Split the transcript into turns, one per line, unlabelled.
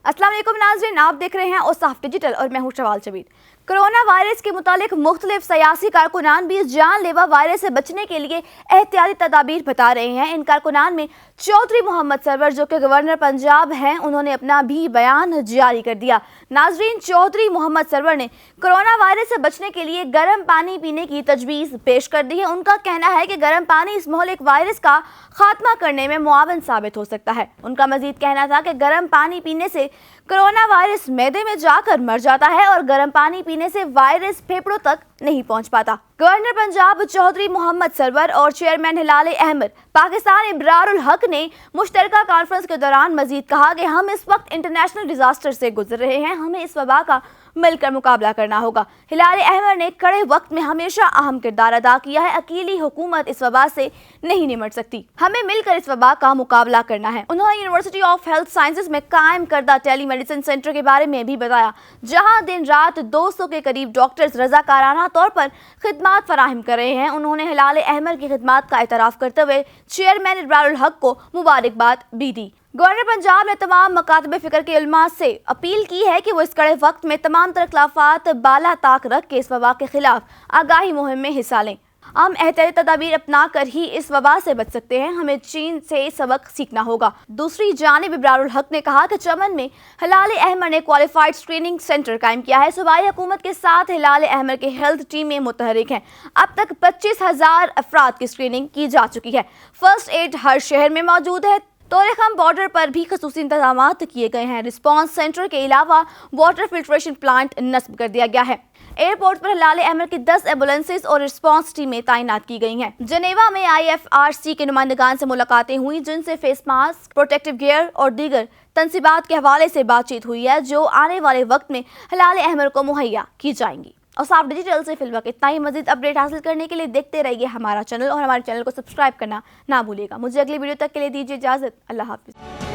अस्सलाम वालेकुम नाज़रीन, आप देख रहे हैं औसाफ डिजिटल और मैं हूं शवाल शबीर। कोरोना वायरस के मुतालिक मुख्तलिफ सियासी कारकुनान भी इस जानलेवा वायरस से बचने के लिए एहतियाती तदाबीर बता रहे हैं। इन कारकुनान में चौधरी मोहम्मद सरवर जो कि गवर्नर पंजाब हैं, उन्होंने अपना भी बयान जारी कर दिया। नाज़रीन, चौधरी मोहम्मद सरवर ने कोरोना वायरस से बचने के लिए गर्म पानी पीने की तजवीज़ पेश कर दी है। उनका कहना है कि गर्म पानी इस मोहलिक वायरस का खात्मा करने में मुआवन साबित हो सकता है। उनका मजीद कहना था कि गर्म पानी पीने से कोरोना वायरस मैदे में जाकर मर जाता है और गर्म पानी पीने से वायरस फेफड़ों तक नहीं पहुंच पाता। गवर्नर पंजाब चौधरी मोहम्मद सरवर और चेयरमैन हिलाल अहमद पाकिस्तान इब्रारुल हक ने मुश्तरका कॉन्फ्रेंस के दौरान मजीद कहा कि हम इस वक्त इंटरनेशनल डिजास्टर से गुजर रहे हैं, हमें इस वबा का मिलकर मुकाबला करना होगा। हिलाल अहमद ने कड़े वक्त में हमेशा अहम किरदार अदा किया है। अकेली हुकूमत इस वबा से नहीं निमट सकती, हमें मिलकर इस वबा का मुकाबला करना है। उन्होंने यूनिवर्सिटी ऑफ हेल्थ साइंसेज में कायम करदा टेली मेडिसिन सेंटर के बारे में भी बताया, जहां दिन रात 200 के करीब डॉक्टर्स रजाकाराना तौर पर खिदमात फराहम कर रहे हैं। उन्होंने हिलाल अहमद की खिदमात का एतराफ़ करते हुए चेयरमैन इब्रारुल हक को मुबारकबाद भी दी। गवर्नर पंजाब ने तमाम मकातब फ़िक्र के उलमा से अपील की है कि वो इस कड़े वक्त में तमाम तरह खिलाफात बाला ताक रख के इस वबा के खिलाफ आगाही मुहिम में हिस्सा लें। हम एहतियाती तदाबीर अपना कर ही इस वबा से बच सकते हैं, हमें चीन से सबक सीखना होगा। दूसरी जानिब इब्रारुल हक ने कहा कि चमन में हिलाल अहमद ने क्वालिफाइड स्क्रीनिंग सेंटर कायम किया है। सूबाई हुकूमत के साथ हिलाल अहमद के हेल्थ टीमें मुतहरिक हैं। अब तक 25,000 अफराद की स्क्रीनिंग की जा चुकी है। फर्स्ट एड हर शहर में मौजूद है। तोरेखम बॉर्डर पर भी खसूसी इंतजाम किए गए हैं। रिस्पांस सेंटर के अलावा वाटर फिल्ट्रेशन प्लांट नस्ब कर दिया गया है। एयरपोर्ट पर हिलाल अहमद की 10 एम्बुलेंसेज और रिस्पांस टीमें तैनात की गई हैं। जनेवा में IFRC के नुमाइंदगान से मुलाकातें हुई, जिनसे फेस मास्क, प्रोटेक्टिव गियर और दीगर तनसीबात के हवाले से बातचीत हुई है, जो आने वाले वक्त में हिलाल अहमद को मुहैया की जाएंगी। औसाफ डिजिटल से फिल वक्त इतना ही। मजीद अपडेट हासिल करने के लिए देखते रहिए हमारा चैनल और हमारे चैनल को सब्सक्राइब करना ना भूलिएगा। मुझे अगली वीडियो तक के लिए दीजिए इजाज़त। अल्लाह हाफिज़।